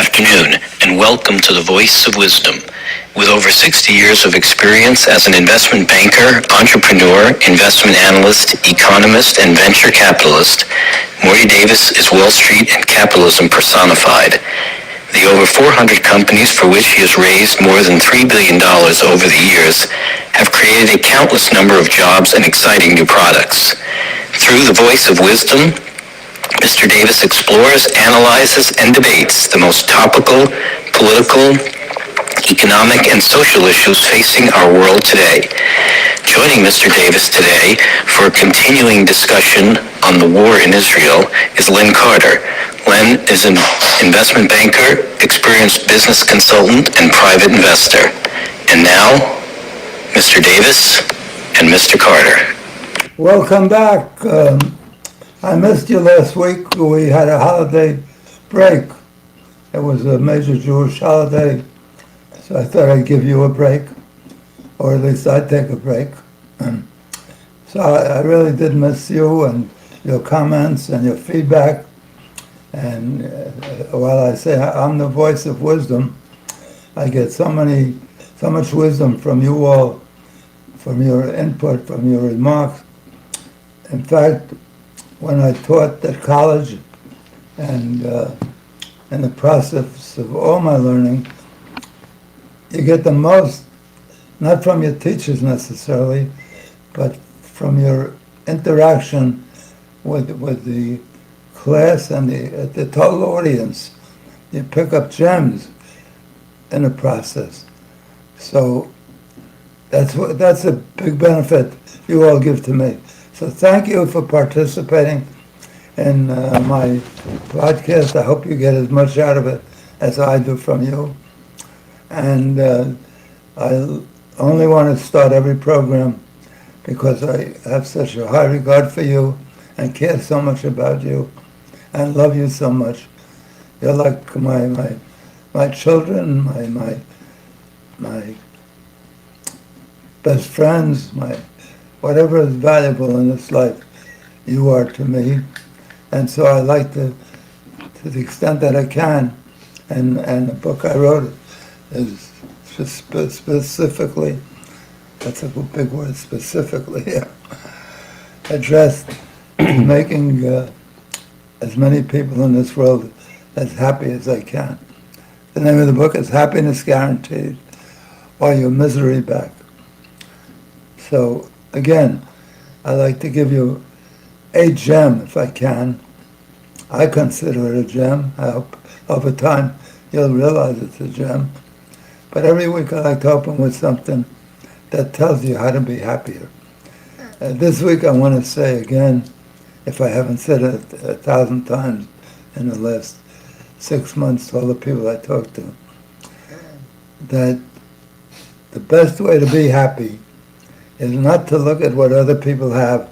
afternoon, and welcome to the Voice of Wisdom. With over 60 years of experience as an investment banker, entrepreneur, investment analyst, economist, and venture capitalist, Morty Davis is Wall Street and capitalism personified. The over 400 companies for which he has raised more than $3 billion over the years have created a countless number of jobs and exciting new products. Through the Voice of Wisdom, Mr. Davis explores, analyzes, and debates the most topical, political, economic, and social issues facing our world today. Joining Mr. Davis today for a continuing discussion on the war in Israel is Len Carter. Len is an investment banker, experienced business consultant, and private investor. And now, Mr. Davis and Mr. Carter. Welcome back. I missed you last week. We had a holiday break. It was a major Jewish holiday, so I thought I'd give you a break, or at least I'd take a break. So I really did miss you and your comments and your feedback. And while I say I'm the voice of wisdom, I get so much wisdom from you all, from your input, from your remarks. In fact, when I taught at college and in the process of all my learning, you get the most, not from your teachers necessarily, but from your interaction with the class and the total audience. You pick up gems in the process. So that's a big benefit you all give to me. So thank you for participating in my podcast. I hope you get as much out of it as I do from you. And I only want to start every program because I have such a high regard for you and care so much about you and love you so much. You're like my children, my best friends, whatever is valuable in this life, you are to me. And so I like to the extent that I can, and the book I wrote is specifically, that's a big word, specifically, addressed making as many people in this world as happy as I can. The name of the book is Happiness Guaranteed, or Your Misery Back. So, again, I like to give you a gem if I can. I consider it a gem. I hope over time you'll realize it's a gem. But every week I like to open with something that tells you how to be happier. This week I want to say again, if I haven't said it 1,000 times in the last 6 months to all the people I talked to, that the best way to be happy is not to look at what other people have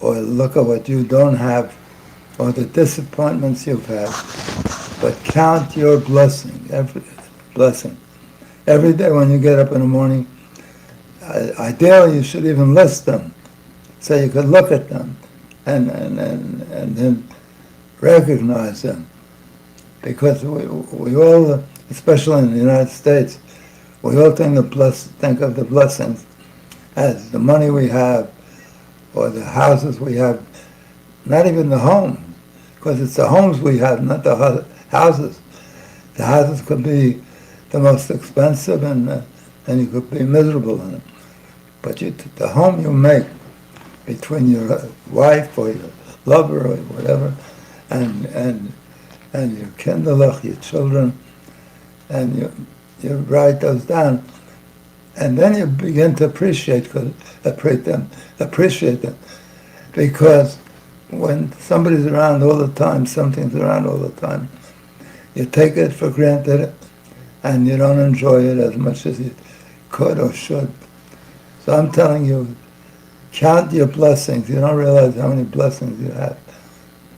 or look at what you don't have or the disappointments you've had, but count your blessing, every blessing. Every day when you get up in the morning, ideally you should even list them so you could look at them and then recognize them. Because we all, especially in the United States, we all think of the blessings as the money we have or the houses we have, not even the home, because it's the homes we have, not the houses. The houses could be the most expensive and you could be miserable in them. But the home you make between your wife or your lover or whatever and your kinderlach, your children, and you write those down. And then you begin to appreciate them. Because when somebody's around all the time, something's around all the time, you take it for granted and you don't enjoy it as much as you could or should. So I'm telling you, count your blessings. You don't realize how many blessings you have.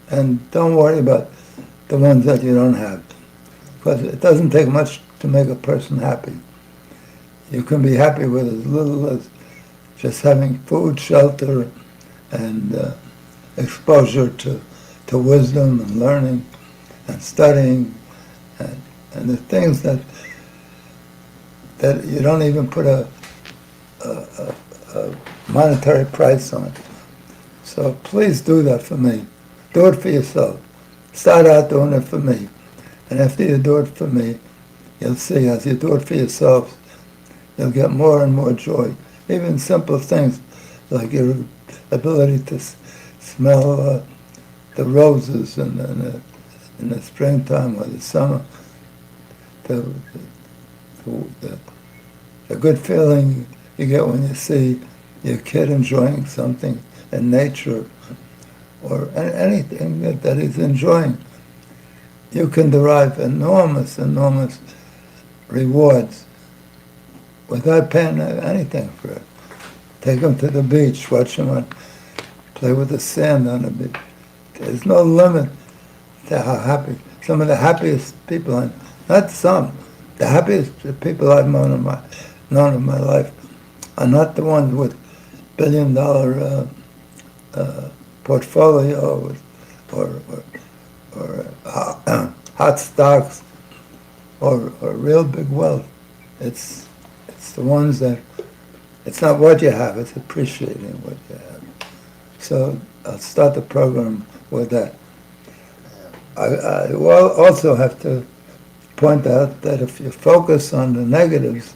And don't worry about the ones that you don't have. Because it doesn't take much to make a person happy. You can be happy with as little as just having food, shelter, and exposure to wisdom and learning and studying And the things that you don't even put a monetary price on. So please do that for me. Do it for yourself. Start out doing it for me. And after you do it for me, you'll see as you do it for yourself, you'll get more and more joy. Even simple things like your ability to smell the roses in the springtime or the summer. The good feeling you get when you see your kid enjoying something in nature or anything that he's enjoying. You can derive enormous rewards without paying anything for it. Take him to the beach, watch him play with the sand on the beach. There's no limit to how happy. Some of the happiest people, not some, the happiest people I've known in my life are not the ones with billion-dollar portfolio or hot stocks or real big wealth. It's the ones that, it's not what you have, it's appreciating what you have. So I'll start the program with that. I will also have to point out that if you focus on the negatives,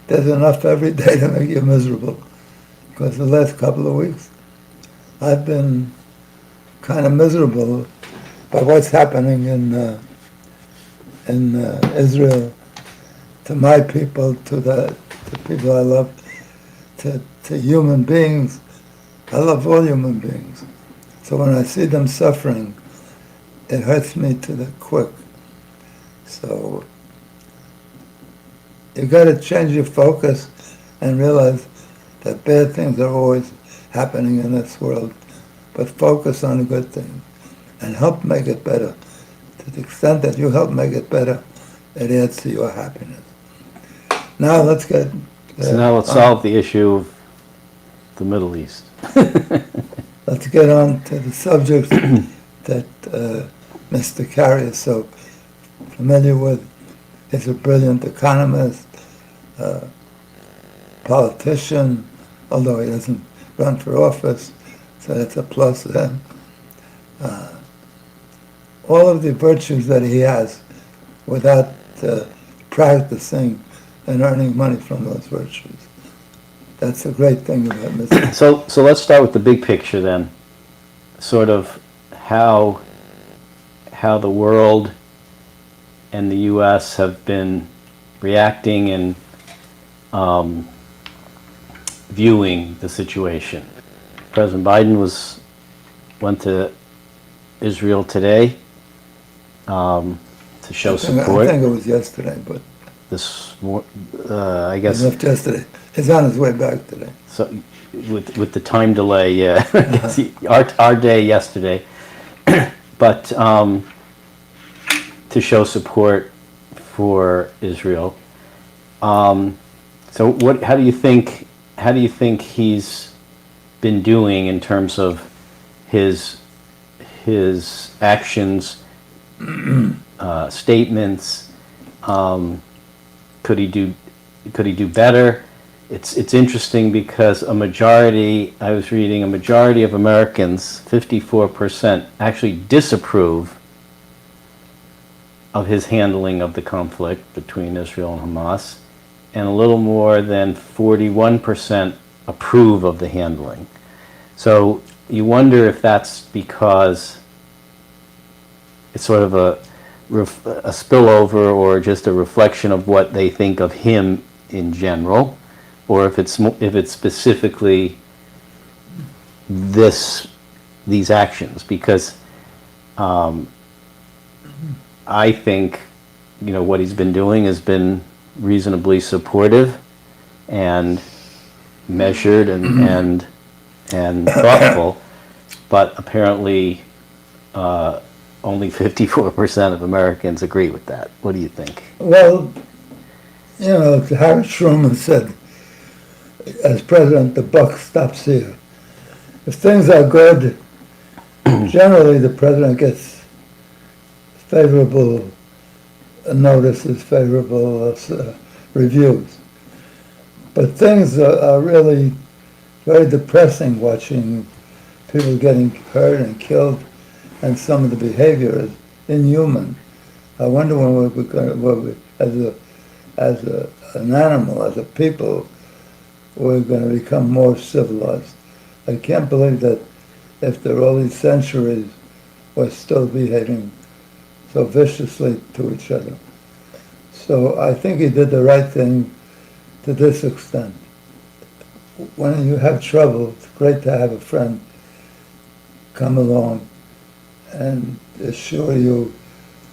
there's enough every day to make you miserable. Because the last couple of weeks, I've been kind of miserable by what's happening in Israel, to my people, to the people I love, to human beings. I love all human beings. So when I see them suffering, it hurts me to the quick. So you got to change your focus and realize that bad things are always happening in this world, but focus on the good things and help make it better. To the extent that you help make it better, it adds to your happiness. Now let's get... So now let's solve the issue of the Middle East. Let's get on to the subject that Mr. Carey is so familiar with. He's a brilliant economist, politician, although he doesn't run for office, so that's a plus to him. All of the virtues that he has without practicing and earning money from those virtues. That's a great thing about Mr. So let's start with the big picture then. Sort of how the world and the U.S. have been reacting and viewing the situation. President Biden went to Israel today to show support. I think it was yesterday, but I guess he left yesterday. He's on his way back today. So with the time delay, yeah, I guess our day yesterday, but to show support for Israel. So how do you think he's been doing in terms of his actions, statements? Could he do better? It's interesting because I was reading, a majority of Americans, 54%, actually disapprove of his handling of the conflict between Israel and Hamas, and a little more than 41% approve of the handling. So you wonder if that's because it's sort of a spillover or just a reflection of what they think of him in general, or if it's specifically these actions. Because I think what he's been doing has been reasonably supportive and measured and thoughtful, but apparently only 54% of Americans agree with that. What do you think? Well, Harry Truman said, as president, the buck stops here. If things are good, generally the president gets favorable notices, favorable reviews. But things are really very depressing watching people getting hurt and killed, and some of the behavior is inhuman. I wonder when we're going to, an animal, as a people, we're going to become more civilized. I can't believe that after all these centuries, we're still behaving so viciously to each other. So I think he did the right thing to this extent. When you have trouble, it's great to have a friend come along and assure you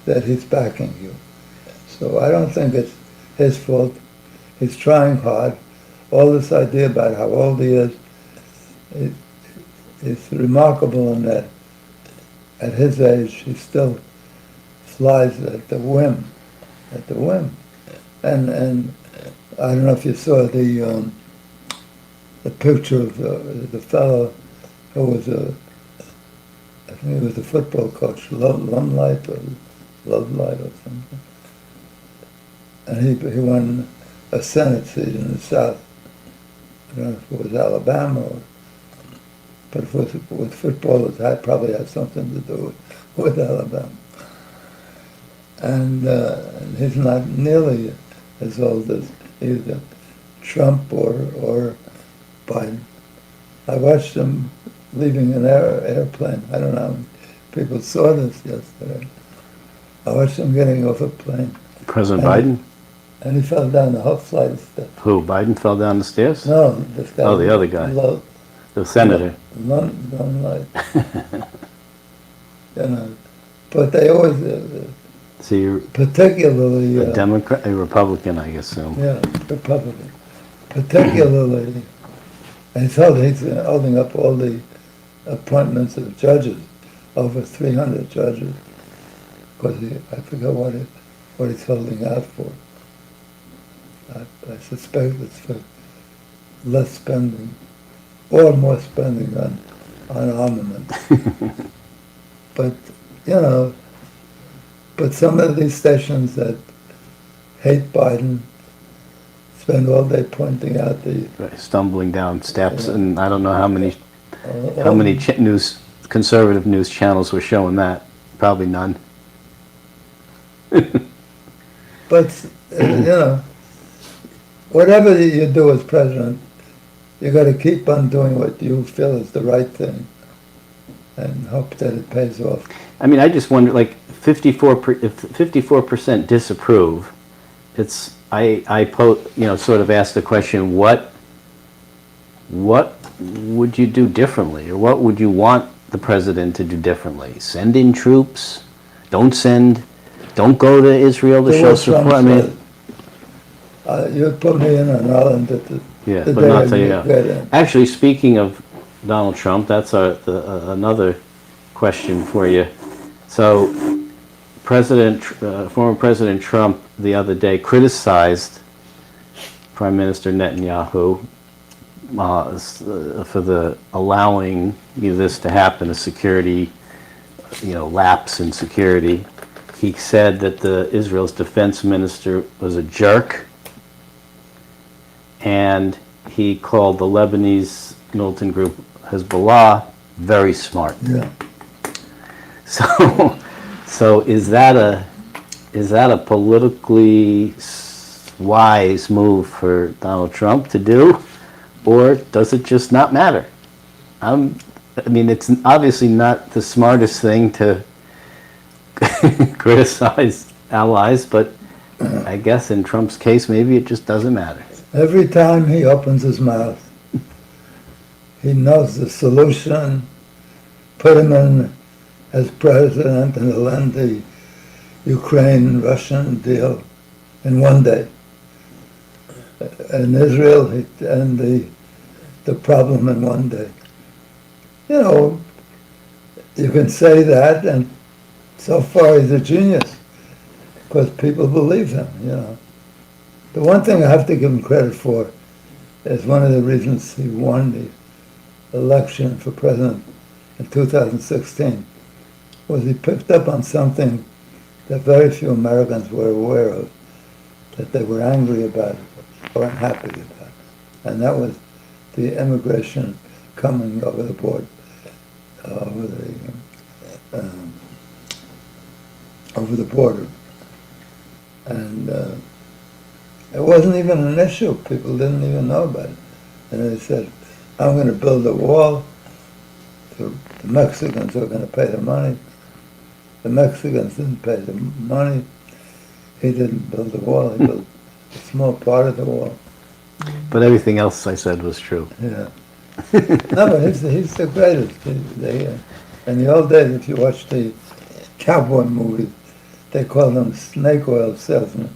that he's backing you. So I don't think it's his fault. He's trying hard. All this idea about how old he is, it's remarkable in that at his age he still flies at the whim. And I don't know if you saw the picture of the fellow who was I think he was a football coach, Lumlight or Lovelight or something. And he won a Senate seat in the South. I don't know if it was Alabama, but if it was with football, it probably had something to do with Alabama. And he's not nearly as old as either Trump or Biden. I watched him leaving an airplane. I don't know how many people saw this yesterday. I watched him getting off a plane. President Biden? And he fell down the whole flight of steps. Who, Biden fell down the stairs? No, this guy. Oh, the other guy. The senator. Like, you know, but they always, So you're particularly... a Democrat, a Republican, I assume. Yeah, Republican. Particularly, and he's holding up all the appointments of judges, over 300 judges, because I forget what he's holding out for. I suspect it's for less spending, or more spending on armament. But, you know, but some of these stations that hate Biden spend all day pointing out the... Right, stumbling down steps, and I don't know how many conservative news channels were showing that. Probably none. But, you know, whatever you do as president, you got to keep on doing what you feel is the right thing and hope that it pays off. I mean, I just wonder, like, if 54% disapprove, it's, sort of ask the question, what would you do differently, or what would you want the president to do differently? Send in troops? Don't go to Israel to show support? I mean, you put me in on Ireland at the but not till you go. Actually, speaking of Donald Trump, that's another question for you. So, former President Trump the other day criticized Prime Minister Netanyahu for the allowing this to happen, a security, lapse in security. He said that Israel's defense minister was a jerk, and he called the Lebanese militant group Hezbollah very smart. Yeah. So is that a politically wise move for Donald Trump to do, or does it just not matter? I mean, it's obviously not the smartest thing to criticize allies, but I guess in Trump's case, maybe it just doesn't matter. Every time he opens his mouth, he knows the solution, put him in as president, and he'll end the Ukraine-Russian deal in one day. In Israel, he'd end the problem in one day. You can say that, and so far he's a genius, because people believe him, The one thing I have to give him credit for is one of the reasons he won the election for president in 2016 was he picked up on something that very few Americans were aware of, that they were angry about or unhappy about. And that was the immigration coming over the board, over the border. And it wasn't even an issue. People didn't even know about it. And they said, I'm going to build a wall. The Mexicans are going to pay the money. The Mexicans didn't pay the money. He didn't build the wall. He built a small part of the wall. But everything else I said was true. Yeah. No, but he's the greatest. In the old days, if you watch the cowboy movies, they called them snake oil salesmen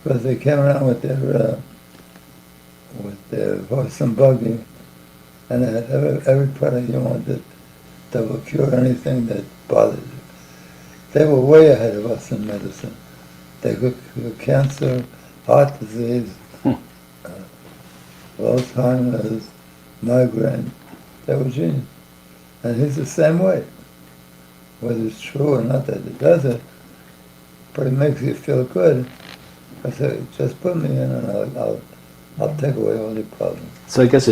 because they came around with their horse and buggy, and they had every product you wanted that would cure anything that bothered you. They were way ahead of us in medicine. They could cure cancer, heart disease, Alzheimer's, migraine. They were genius. And he's the same way. Whether it's true or not that it does it, but it makes you feel good. I said, just put me in and I'll take away all the problems. So I guess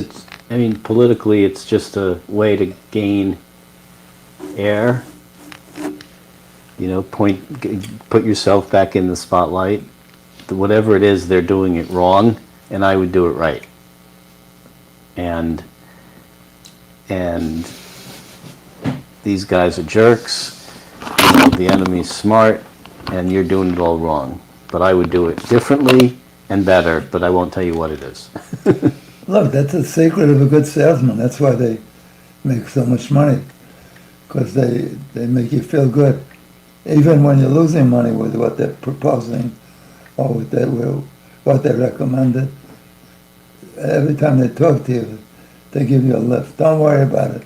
politically it's just a way to gain air, put yourself back in the spotlight. Whatever it is, they're doing it wrong, and I would do it right. And these guys are jerks, the enemy's smart, and you're doing it all wrong. But I would do it differently and better, but I won't tell you what it is. Look, that's the secret of a good salesman. That's why they make so much money, because they make you feel good. Even when you're losing money with what they're proposing or what they recommended, every time they talk to you, they give you a lift. Don't worry about it.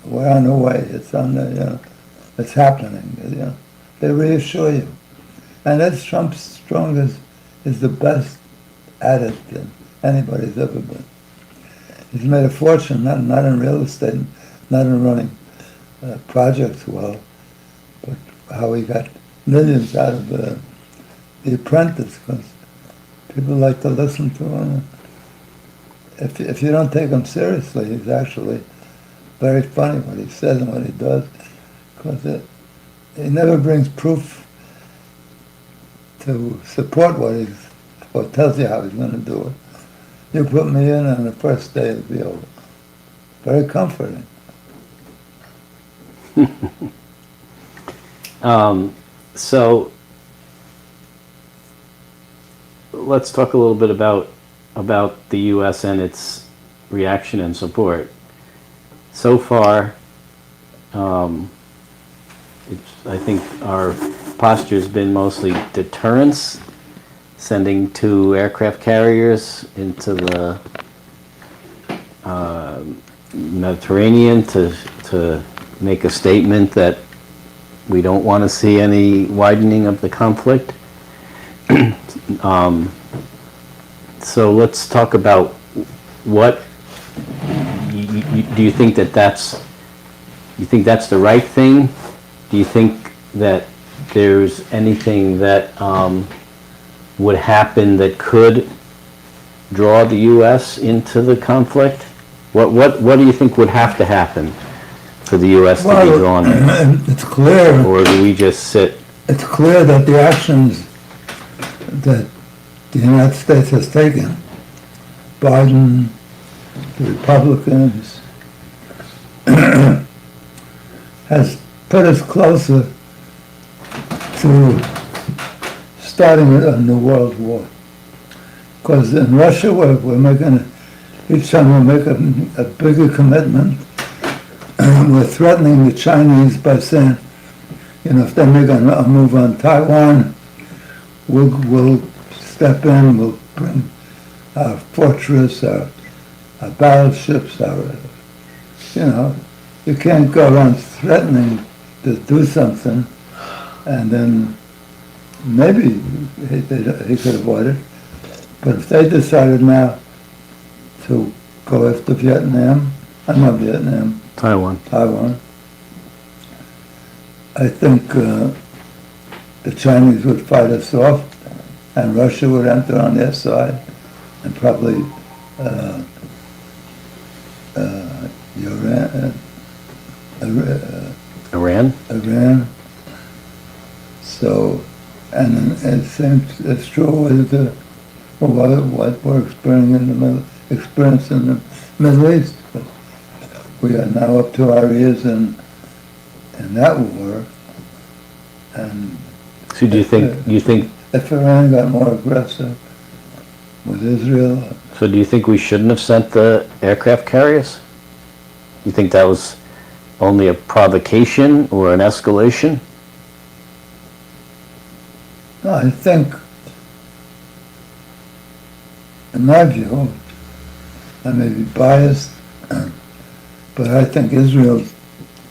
We're on the way. It's on the, it's happening. They reassure you. And Ed Strong is the best at it than anybody's ever been. He's made a fortune, not in real estate, not in running projects well, but how he got millions out of The Apprentice, because people like to listen to him. If you don't take him seriously, he's actually very funny what he says and what he does, because he never brings proof to support or tells you how he's going to do it. You put me in on the first day it'll be over. Very comforting. So let's talk a little bit about the U.S. and its reaction and support. So far, I think our posture has been mostly deterrence, sending 2 aircraft carriers into the Mediterranean to make a statement that we don't want to see any widening of the conflict. So let's talk about what do you think that's the right thing? Do you think that there's anything that would happen that could draw the U.S. into the conflict? What do you think would have to happen for the U.S. to be drawn in? It's clear. Or do we just sit? It's clear that the actions that the United States has taken, Biden, the Republicans, has put us closer to starting a new world war. Because in Russia, we're making, each time we make a bigger commitment, we're threatening the Chinese by saying, if they make a move on Taiwan, we'll step in, we'll bring our fortress, our battleships, you can't go around threatening to do something, and then maybe he could avoid it. But if they decided now to go after Vietnam, Taiwan. I think the Chinese would fight us off, and Russia would enter on their side, and probably Iran? Iran. So, and it seems it's true with what we're experiencing in the Middle East. But we are now up to our ears in that war, and So do you think if Iran got more aggressive with Israel, so do you think we shouldn't have sent the aircraft carriers? You think that was only a provocation or an escalation? no, I think, in my view, I may be biased, but I think Israel's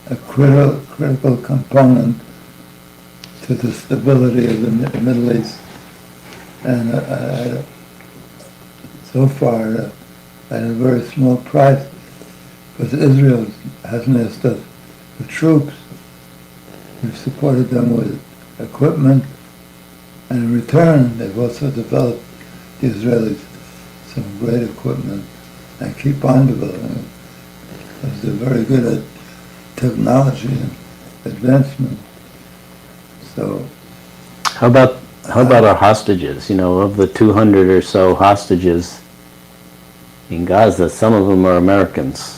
a critical component to the stability of the Middle East. And so far, at a very small price, because Israel hasn't asked us for troops. We've supported them with equipment, and in return, they've also developed, the Israelis, some great equipment, and keep on developing it, because they're very good at technology and advancement. So, How about our hostages? You know, of the 200 or so hostages in Gaza, some of them are Americans.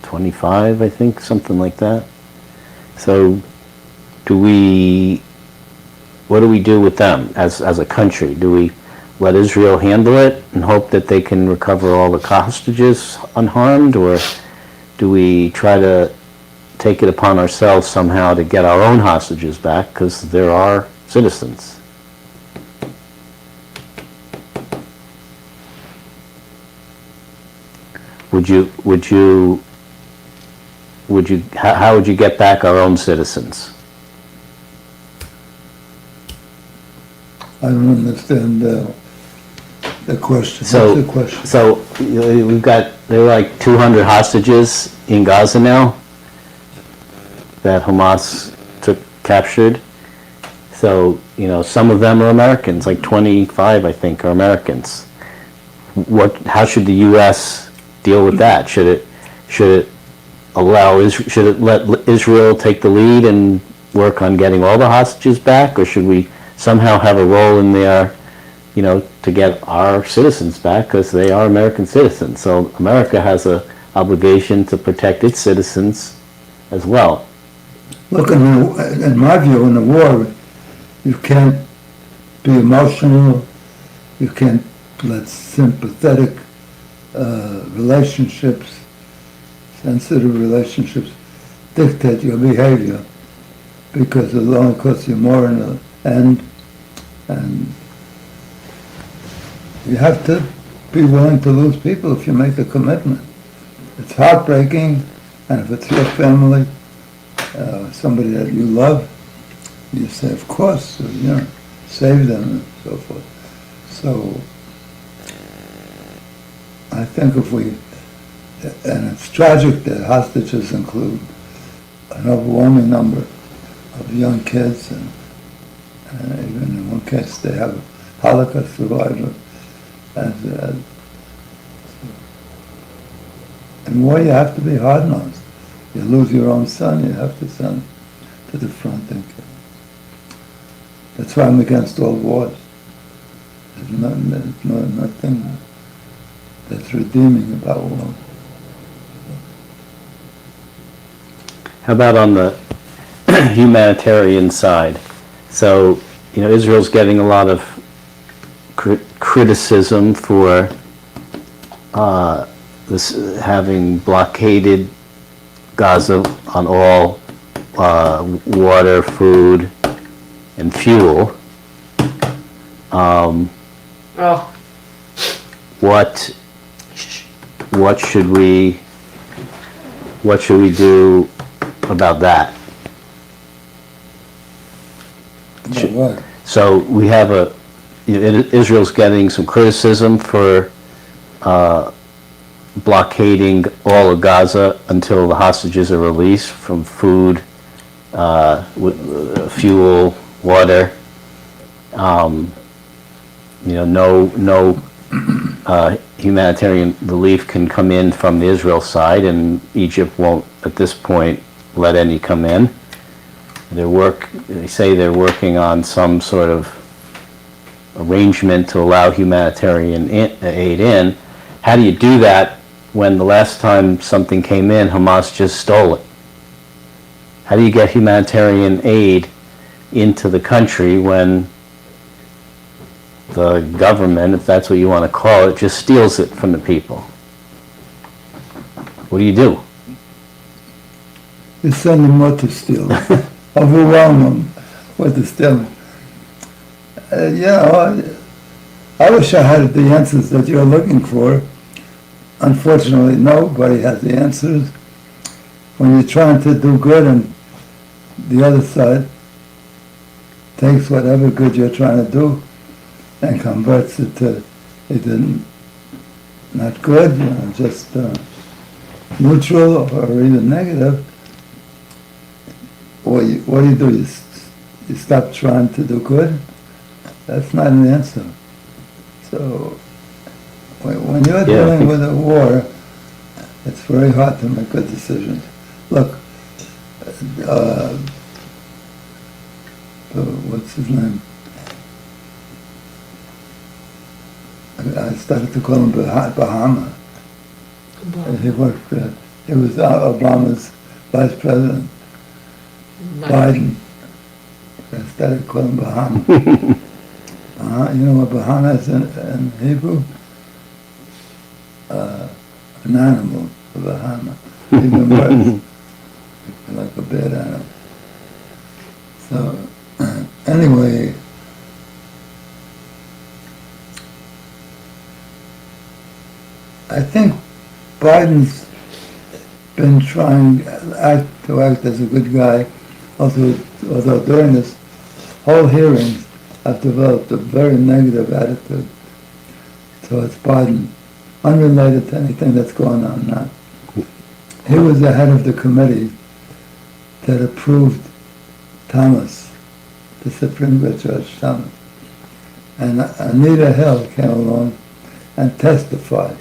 25, I think, something like that. So what do we do with them as a country? Do we let Israel handle it and hope that they can recover all the hostages unharmed, or do we try to take it upon ourselves somehow to get our own hostages back, because they're our citizens? How would you get back our own citizens? I don't understand the question. So, What's the question? so there are like 200 hostages in Gaza now that Hamas captured. So, some of them are Americans, like 25, I think, are Americans. How should the U.S. deal with that? Should it let Israel take the lead and work on getting all the hostages back, or should we somehow have a role in there, to get our citizens back, because they are American citizens? So America has an obligation to protect its citizens as well. Look, in my view, in the war, you can't be emotional, you can't let sympathetic relationships, sensitive relationships, dictate your behavior, because it'll only cost you more in the end. And you have to be willing to lose people if you make the commitment. It's heartbreaking, and if it's your family, somebody that you love, you say, of course, save them and so forth. So I think and it's tragic that hostages include an overwhelming number of young kids, and even in one case they have a Holocaust survivor. In war, you have to be hard-nosed. You lose your own son, you have to send to the front and kill. That's why I'm against all wars. There's nothing that's redeeming about war. How about on the humanitarian side? So, Israel's getting a lot of criticism for having blockaded Gaza on all water, food, and fuel. What should we do about that? What? So we have Israel's getting some criticism for blockading all of Gaza until the hostages are released from food, fuel, water. no humanitarian relief can come in from the Israel side, and Egypt won't, at this point, let any come in. They say they're working on some sort of arrangement to allow humanitarian aid in. How do you do that when the last time something came in, Hamas just stole it? How do you get humanitarian aid into the country when the government, if that's what you want to call it, just steals it from the people? What do you do? You send them more to steal. Overwhelm them with the stealing. I wish I had the answers that you're looking for. Unfortunately, nobody has the answers. When you're trying to do good and the other side takes whatever good you're trying to do and converts it to either not good, just neutral or even negative, what do? You stop trying to do good? That's not an answer. So when you're dealing with a war, it's very hard to make good decisions. Look, what's his name? I started to call him Bahama. He worked. He was Obama's vice president. Biden. I started calling him Bahama. You know what Bahama is in Hebrew? An animal, a Bahama. Even worse, like a bad animal. So, anyway, I think Biden's been trying to act as a good guy, although during this whole hearings, I've developed a very negative attitude towards Biden, unrelated to anything that's going on now. He was the head of the committee that approved Thomas, the Supreme Court Judge Thomas. And Anita Hill came along and testified.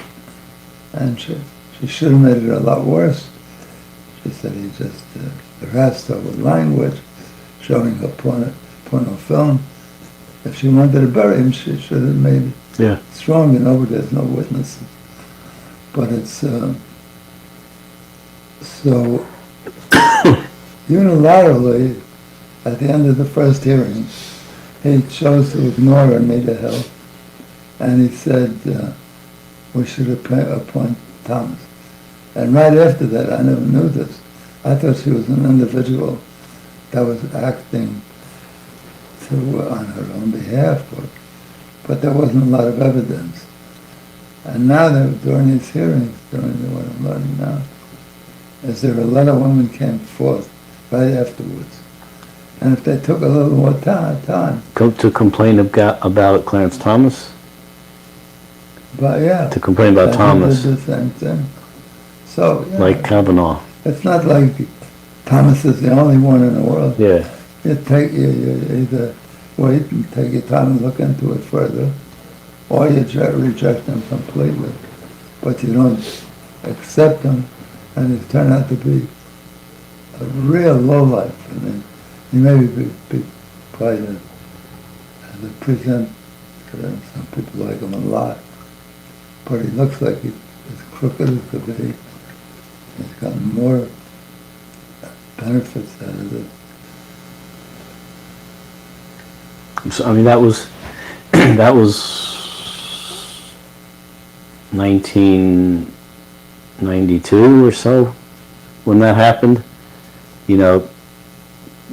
And she should have made it a lot worse. She said he just harassed her with language, showing her porno film. If she wanted to bury him, she should have made it strong, there's no witnesses. But it's, so, unilaterally, at the end of the first hearing, he chose to ignore Anita Hill, and he said, we should appoint Thomas. And right after that, I never knew this. I thought she was an individual that was acting on her own behalf, but there wasn't a lot of evidence. And now, during these hearings, during what I'm learning now, is there a lot of women came forth right afterwards. And if they took a little more time. To complain about Clarence Thomas? But yeah. To complain about Thomas. Did the same thing. So, like Kavanaugh. It's not like Thomas is the only one in the world. Yeah. You either wait and take your time and look into it further, or you reject them completely. But you don't accept them, and it turned out to be a real lowlife. I mean, he may be quite a present. Some people like him a lot, but he looks like he's as crooked as could be. He's gotten more benefits out of it. So, I mean, that was 1992 or so when that happened.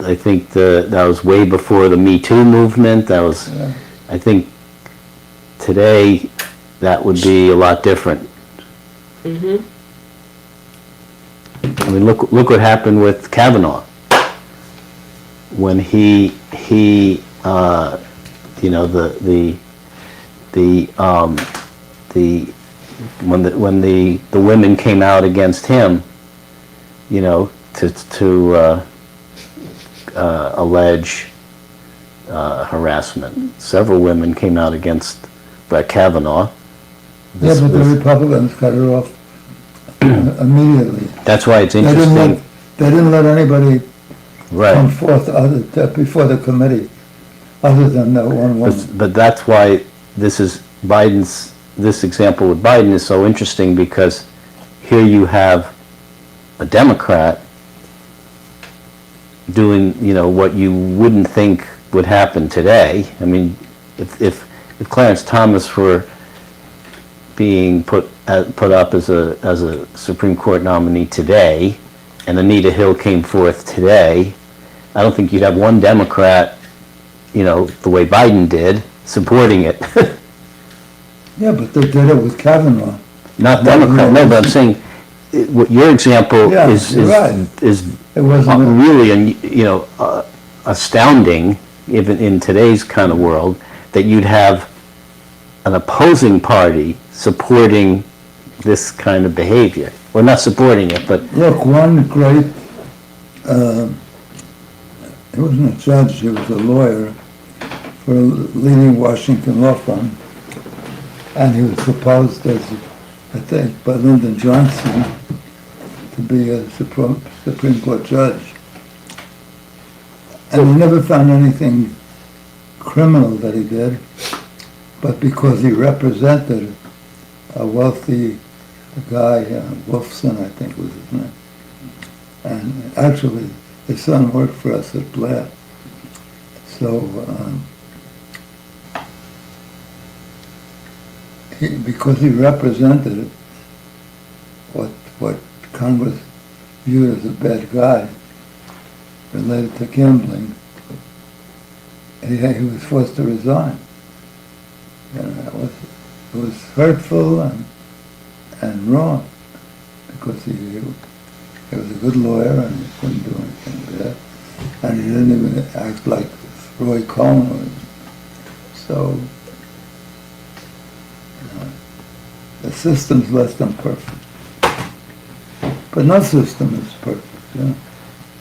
I think that was way before the Me Too movement. That was, I think, today that would be a lot different. Mm-hmm. I mean, look what happened with Kavanaugh when he when the women came out against him, to allege harassment. Several women came out against Brett Kavanaugh. Yeah, but the Republicans cut her off immediately. That's why it's They didn't interesting. let anybody come Right. forth before the committee, other than that one woman. But that's why this example with Biden is so interesting, because here you have a Democrat doing, what you wouldn't think would happen today. I mean, if Clarence Thomas were being put up as a Supreme Court nominee today, and Anita Hill came forth today, I don't think you'd have one Democrat, the way Biden did, supporting it. Yeah, but they did it with Kavanaugh. Not Democrat, no, but I'm saying, what your example Yeah, is you're right. It wasn't really, astounding, even in today's kind of world, that you'd have an opposing party supporting this kind of behavior. Well, not supporting it, but Look, one great, he wasn't a judge, he was a lawyer for a leading Washington law firm. And he was proposed as, I think, by Lyndon Johnson to be a Supreme Court judge. And we never found anything criminal that he did, but because he represented a wealthy guy, Wolfson, I think was his name. And actually, his son worked for us at Blair. So, because he represented what Congress viewed as a bad guy related to gambling, he was forced to resign. It was hurtful and wrong, because he was a good lawyer and he couldn't do anything with that, and he didn't even act like Roy Cohn. So the system's less than perfect, but no system is perfect.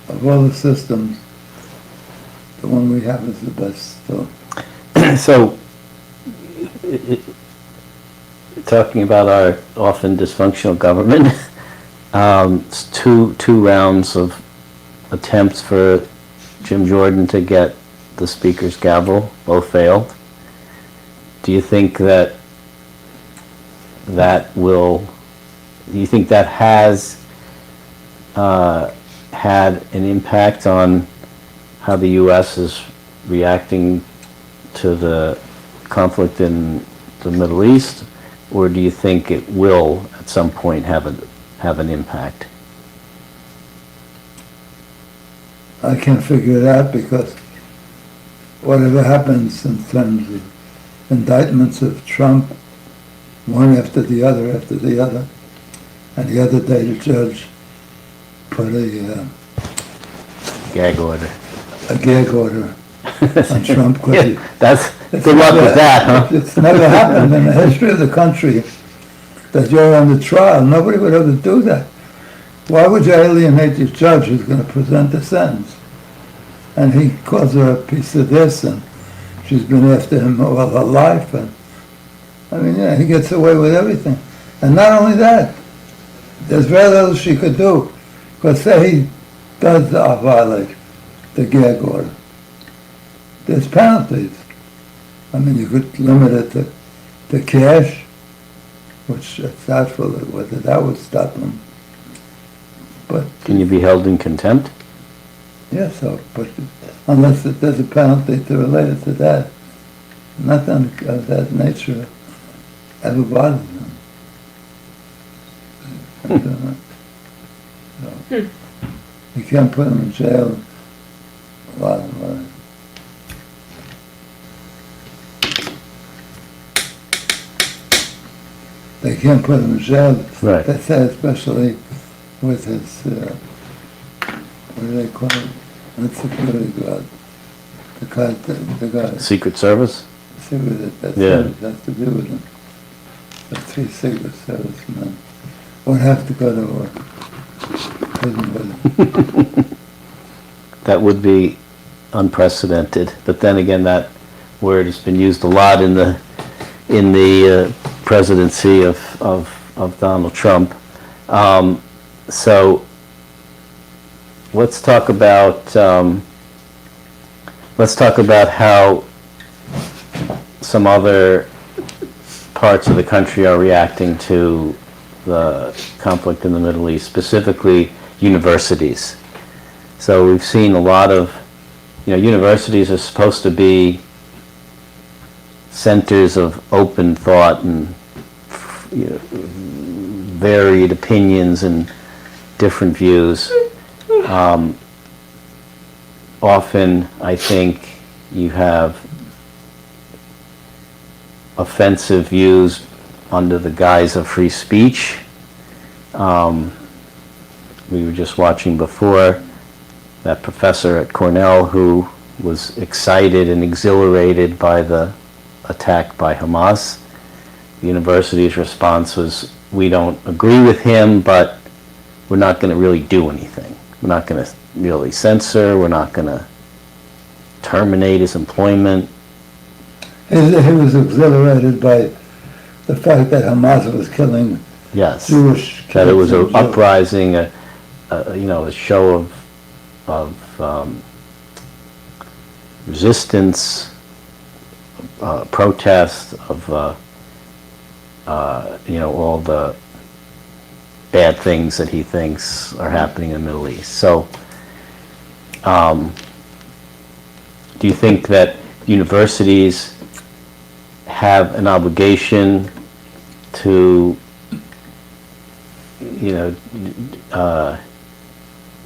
Of all the systems, the one we have is the best still. so, talking about our often dysfunctional government, it's two rounds of attempts for Jim Jordan to get the Speaker's gavel, both failed. Do you think that has had an impact on how the U.S. is reacting to the conflict in the Middle East, or do you think it will at some point have an impact? I can't figure it out, because whatever happens in terms of indictments of Trump, one after the other, and the other day the judge put a Gag order. gag order on Trump. Yeah, good luck with that, huh? It's never happened in the history of the country that you're on the trial. Nobody would ever do that. Why would you alienate your judge who's going to present the sentence? And he calls her a piece of this, and she's been after him all her life. And I mean, he gets away with everything. And not only that, there's very little she could do. Because say he does violate the gag order, there's penalties. I mean, you could limit it to cash, which it's doubtful whether that would stop him. But Can you be held in contempt? yeah, but unless there's a penalty to relate it to that, nothing of that nature ever bothers them. So, you can't put them in jail. They can't put him in jail. Right. They say, especially with his, what do they call it? Not security guard. The guy. Secret Service? That Yeah. has to do with him. The 3 Secret Service men would have to go to prison with him. That would be unprecedented. But then again, that word has been used a lot in the presidency of Donald Trump. So let's talk about how some other parts of the country are reacting to the conflict in the Middle East, specifically universities. So we've seen a lot of, universities are supposed to be centers of open thought and varied opinions and different views. Often, I think, you have offensive views under the guise of free speech. We were just watching before that professor at Cornell who was excited and exhilarated by the attack by Hamas. The university's response was, we don't agree with him, but we're not going to really do anything. We're not going to really censor. We're not going to terminate his employment. He was exhilarated by the fact that Hamas was killing Yes, Jewish kids. that it was and an uprising, a show of resistance, protest, of all the bad things that he thinks are happening in the Middle East. So, do you think that universities have an obligation to,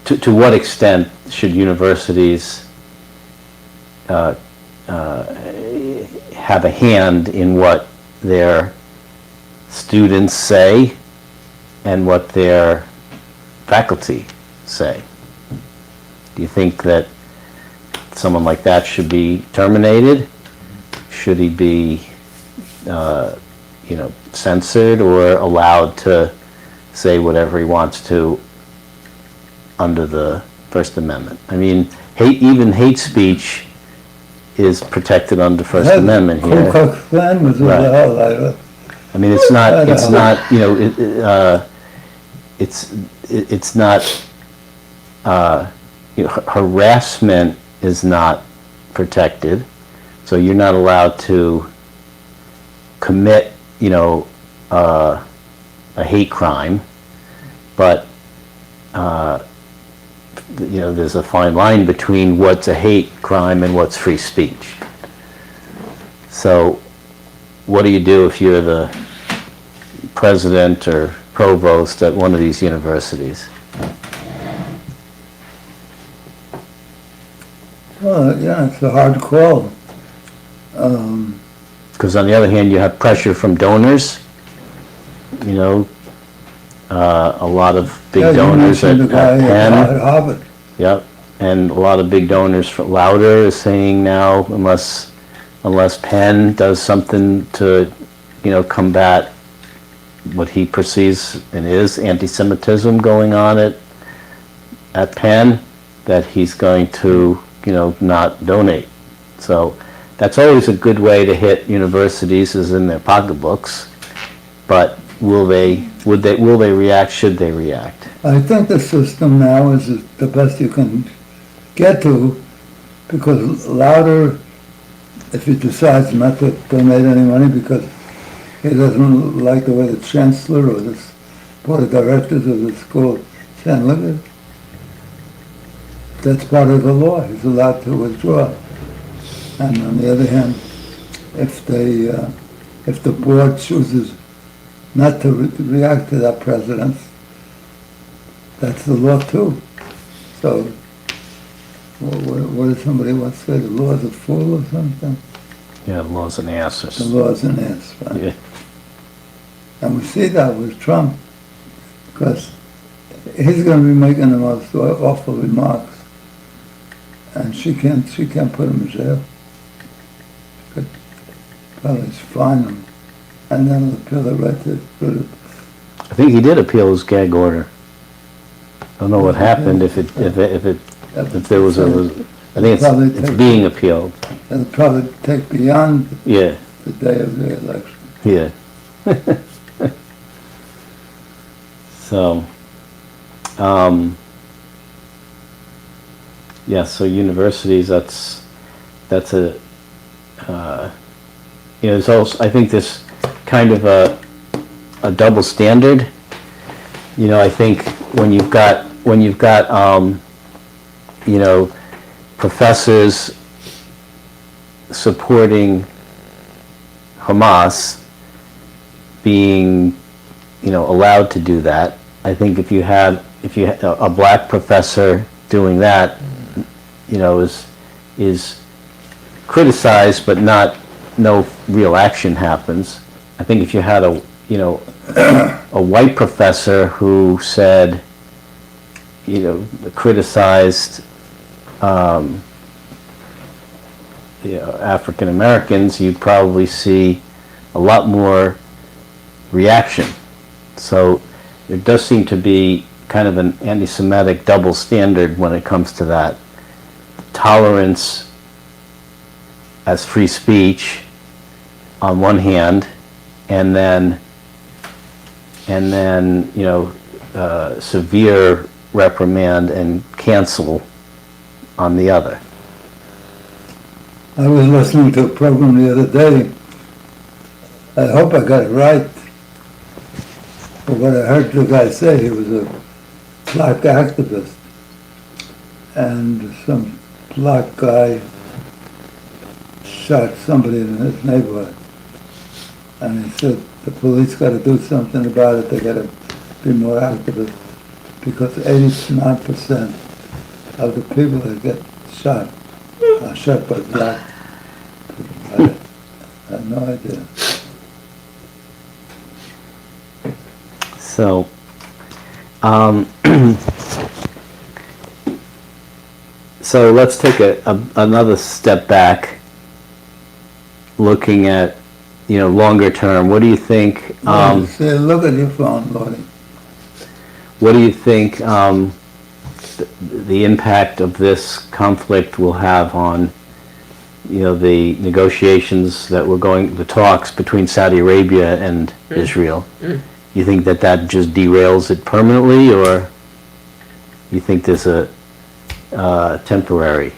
to what extent should universities have a hand in what their students say and what their faculty say? Do you think that someone like that should be terminated? Should he be, censored or allowed to say whatever he wants to under the First Amendment? I mean, even hate speech is protected under First Amendment here. Ku Klux Klan was Right. all I mean, it's not, it's not, harassment is not protected, so you're not allowed to commit, a hate crime, but, there's a fine line between what's a hate crime and what's free speech. So, what do you do if you're the president or provost at one of these universities? Well, yeah, it's a hard call. Because on the other hand, you have pressure from donors, a lot of big Yeah, you donors at mentioned the guy Penn. at Harvard. Yep, and a lot of big donors from Louder is saying now, unless Penn does something to, combat what he perceives and is anti-Semitism going on at Penn, that he's going to, not donate. So that's always a good way to hit universities, is in their pocketbooks. But will they react? Should they react? I think the system now is the best you can get to, because Louder, if he decides not to donate any money because he doesn't like the way the chancellor or the board of directors of the school is handling it, that's part of the law. He's allowed to withdraw. And on the other hand, if the board chooses not to react to that president, that's the law too. So, what does somebody once say? The law is a fool or something? Yeah, laws and asses. The law is an ass, right? Yeah. And we see that with Trump, because he's going to be making the most awful remarks, and she can't put him in jail. She could probably fine him, and then appeal the right to I think he did appeal his gag order. I don't know what happened, if there was a I think Probably it's take- being appealed. It'll probably take beyond Yeah, the day of the election. yeah. So, yeah, so universities, that's a, there's also, I think this kind of a double standard. I think when you've got, professors supporting Hamas being, allowed to do that. I think if you had a black professor doing that, is criticized, but no real action happens. I think if you had a white professor who said, criticized, African Americans, you'd probably see a lot more reaction. So there does seem to be kind of an anti-Semitic double standard when it comes to that. Tolerance as free speech on one hand, and then severe reprimand and cancel on the other. I was listening to a program the other day. I hope I got it right. But what I heard the guy say, he was a black activist. And some black guy shot somebody in his neighborhood. And he said, the police got to do something about it. They got to be more activist. Because 89% of the people that get shot are shot by black people. I had no idea. So, so let's take another step back, looking at, longer term. What do you think? Say, look at your phone, Lordy. What do you think the impact of this conflict will have on, the negotiations that were going, the talks between Saudi Arabia and Israel? You think that just derails it permanently, or you think there's a temporary,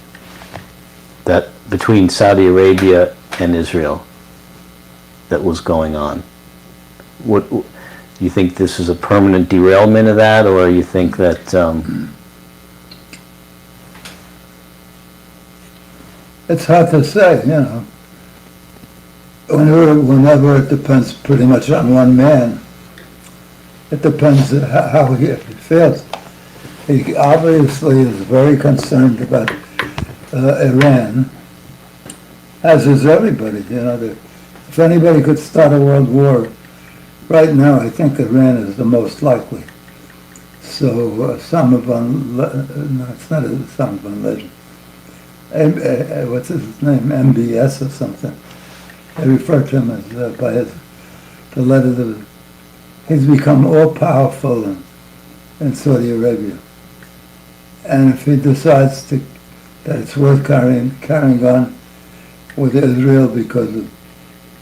that between Saudi Arabia and Israel that was going on? What you think, this is a permanent derailment of that, or you think that It's hard to say, Whenever it depends pretty much on one man. It depends how he feels. He obviously is very concerned about Iran, as is everybody. If anybody could start a world war right now, I think Iran is the most likely. So Osama bin Laden, no, it's not Osama bin Laden. What's his name? MBS or something. They refer to him as by the letter that he's become all powerful in Saudi Arabia. And if he decides that it's worth carrying on with Israel because of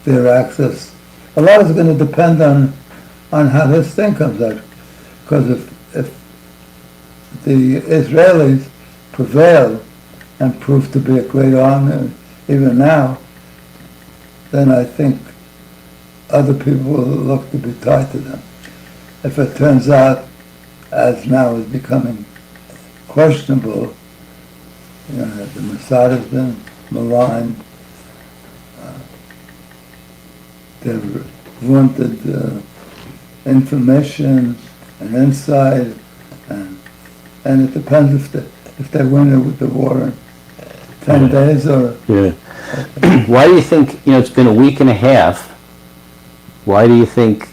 their access, a lot is going to depend on how this thing comes out. Because if the Israelis prevail and prove to be a great army, even now, then I think other people will look to be tied to them. If it turns out, as now is becoming questionable, the Mossad has been maligned, they've wanted information and insight, and it depends if they win the war in 10 days or... Yeah. Why do you think, it's been a week and a half, why do you think,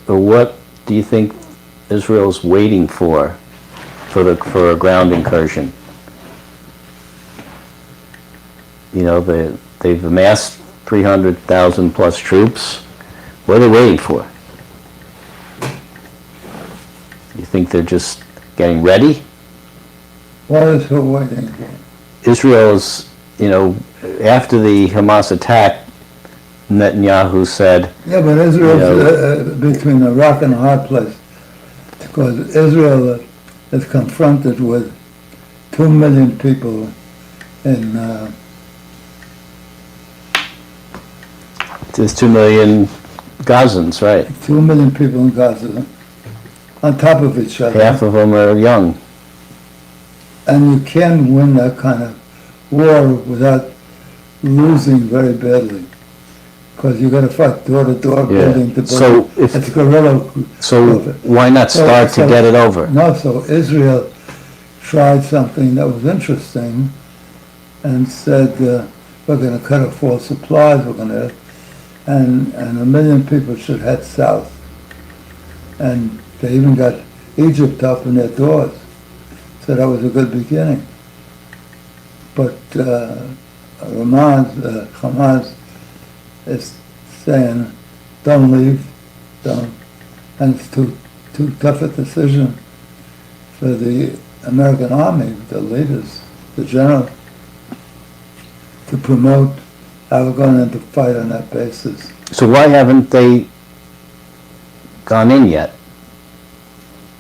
or what do you think Israel's waiting for a ground incursion? They've amassed 300,000 plus troops. What are they waiting for? You think they're just getting ready? What is who waiting for? Israel's, after the Hamas attack, Netanyahu said, Yeah, but Israel's between a rock and a hard place, because Israel is confronted with 2 million people in there's 2 million Gazans, right? 2 million people in Gaza, on top of each other. Half of them are young. And you can win that kind of war without losing very badly, because you got to fight door to door, building to building. So if it's guerrilla. so, why not start to get it over? No, so Israel tried something that was interesting, and said we're going to cut off all supplies. We're going to, and 1 million people should head south, and they even got Egypt to open their doors. So that was a good beginning. But Hamas is saying, don't leave, don't. And it's too tough a decision for the American army, the leaders, the general, to promote how we're going to fight on that basis. So why haven't they gone in yet?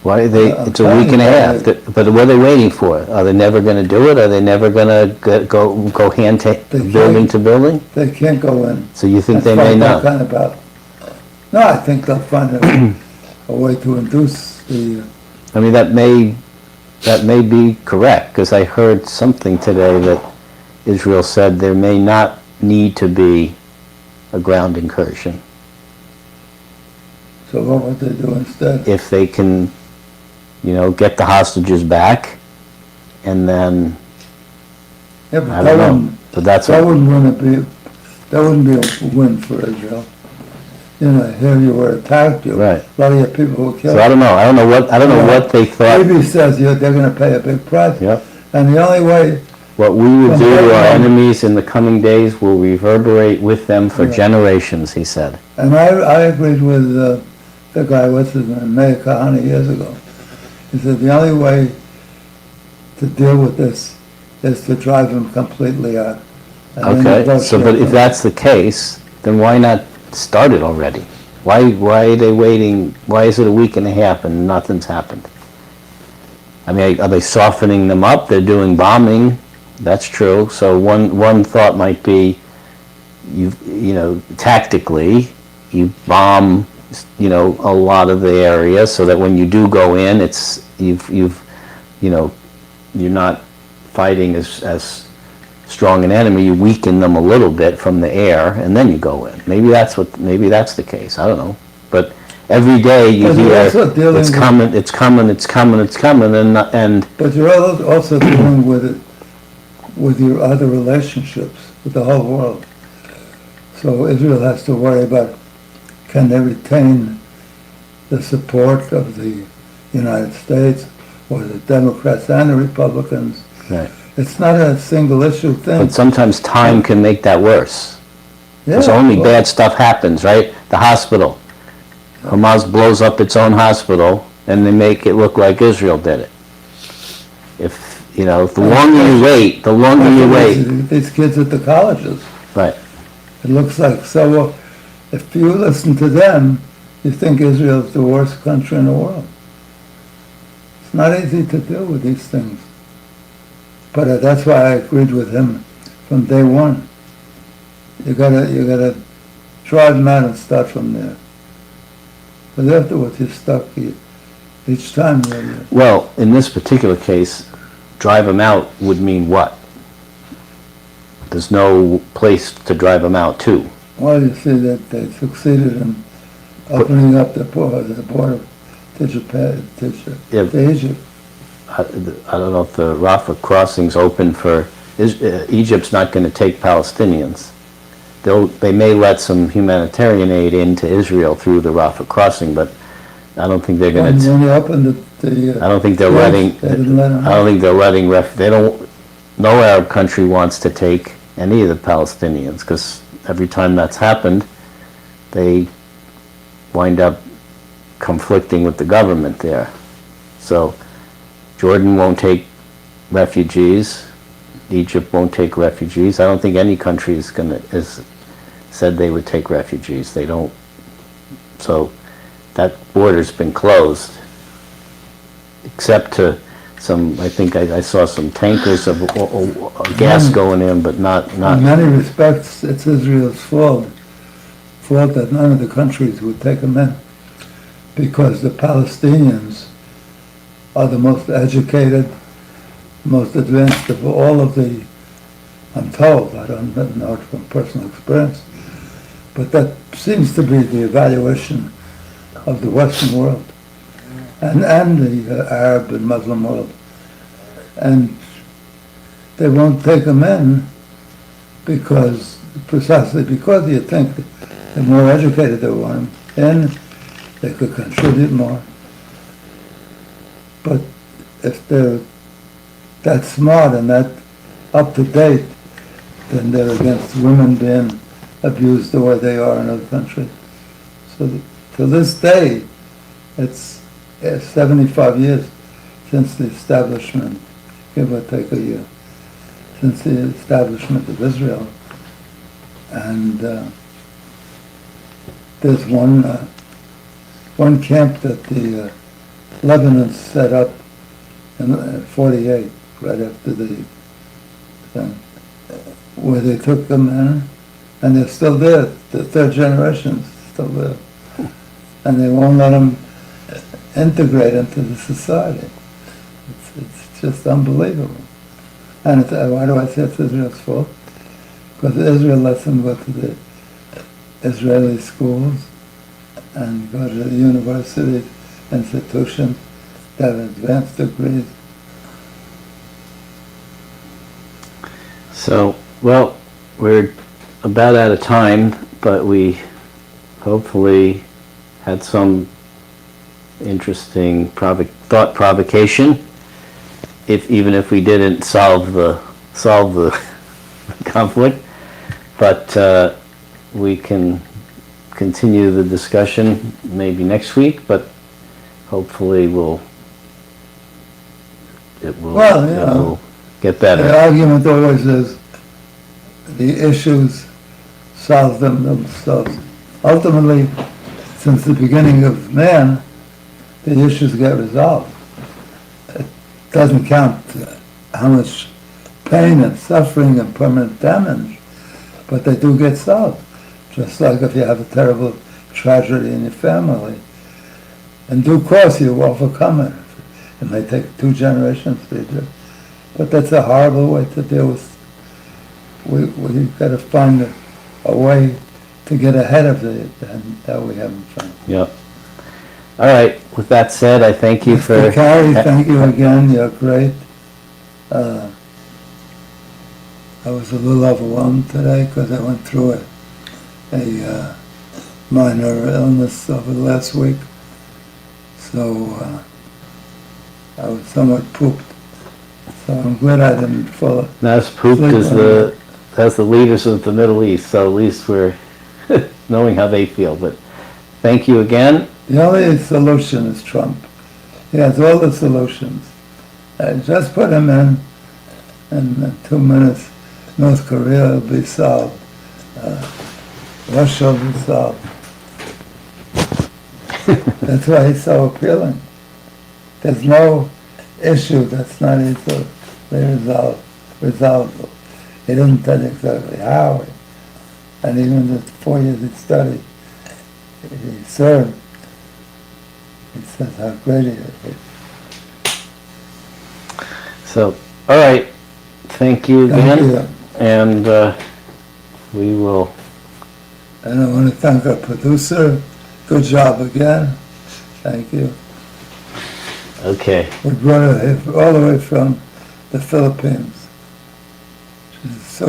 Why are they? It's a week and a half. But what are they waiting for? Are they never going to do it? Are they never going to go hand to building to building? They can't go in. So you think they may not? Kind of battle. No, I think they'll find a way to induce the. I mean, that may be correct, because I heard something today that Israel said there may not need to be a ground incursion. So what would they do instead? If they can, get the hostages back, and then, Yeah, but I don't know. But that wouldn't be a win for Israel. Here you were attacked. Right. A lot of your people were killed. So I don't know. I don't know what they thought. Maybe says they're going to pay a big price. Yep. And the only way. What we will do to our enemies in the coming days will reverberate with them for generations, he said. And I agreed with the guy, what's his name, Meir Kahane, years ago. He said the only way to deal with this is to drive them completely out. Okay, so but if that's the case, then why not start it already? Why are they waiting? Why is it a week and a half and nothing's happened? I mean, are they softening them up? They're doing bombing. That's true. So one thought might be, tactically, you bomb, a lot of the area, so that when you do go in, it's you're not fighting as strong an enemy. You weaken them a little bit from the air, and then you go in. Maybe that's the case. I don't know, but every day you hear it's coming, and. But you're also dealing with it, with your other relationships with the whole world. So Israel has to worry about, can they retain the support of the United States or the Democrats and the Republicans? Right. It's not a single issue thing. But sometimes time can make that worse. Yeah, Because only bad stuff happens, right? The hospital. Hamas blows up its own hospital, and they make it look like Israel did it. The longer you wait, These kids at the colleges. Right. It looks like, so if you listen to them, you think Israel is the worst country in the world. It's not easy to deal with these things. But that's why I agreed with him from day one. You gotta drive them out and start from there. But afterwards, you're stuck each time. Well, in this particular case, drive them out would mean what? There's no place to drive them out to. Well, you see that they succeeded in opening up the border to Japan, to Egypt. I don't know if the Rafah crossing's open for, Egypt's not going to take Palestinians. They may let some humanitarian aid into Israel through the Rafah crossing, but I don't think they're going to. When you opened the I don't think they're letting. I don't think they're letting. They don't. No Arab country wants to take any of the Palestinians, because every time that's happened, they wind up conflicting with the government there. So Jordan won't take refugees. Egypt won't take refugees. I don't think any country is said they would take refugees. They don't. So that border's been closed, except to some, I think I saw some tankers of gas going in, but not. In many respects, it's Israel's fault that none of the countries would take them in, because the Palestinians are the most educated, most advanced of all of the, I'm told, I don't know it from personal experience, but that seems to be the evaluation of the Western world and the Arab and Muslim world. And they won't take them in precisely because you think the more educated they want in, they could contribute more. But if they're that smart and that up to date, then they're against women being abused the way they are in other countries. So to this day, it's 75 years since the establishment, give or take a year, since the establishment of Israel. And there's one camp that the Lebanon set up in 48, right after the thing, where they took them in, and they're still there. The third generation's still there. And they won't let them integrate into the society. It's just unbelievable. And why do I say it's Israel's fault? Because Israel lets them go to the Israeli schools and go to the universities, institutions that have advanced degrees. So, well, we're about out of time, but we hopefully had some interesting thought provocation. Even if we didn't solve the conflict, but we can continue the discussion maybe next week. But hopefully, it will get better. The argument always is the issues solve themselves. Ultimately, since the beginning of man, the issues get resolved. It doesn't count how much pain and suffering and permanent damage, but they do get solved. Just like if you have a terrible tragedy in your family, in due course you overcome it. It may take 2 generations to do, but that's a horrible way to deal with. We've got to find a way to get ahead of it, and that we haven't found. Yep. All right. With that said, I thank you Mr. Carey, thank you again. You're great. I was a little overwhelmed today because I went through a minor illness over the last week. So I was somewhat pooped. So I'm glad I didn't fall. Not as pooped as the leaders of the Middle East, so at least we're knowing how they feel. But thank you again. The only solution is Trump. He has all the solutions. Just put him in 2 minutes, North Korea will be solved. Russia will be solved. That's why he's so appealing. There's no issue that's not easily resolvable. He doesn't tell you exactly how. And even the 4 years he studied, he served. He says how great he is. So, all right. Thank you again. Thank you. And we will. And I want to thank our producer. Good job again. Thank you. Okay. We brought her all the way from the Philippines. She's so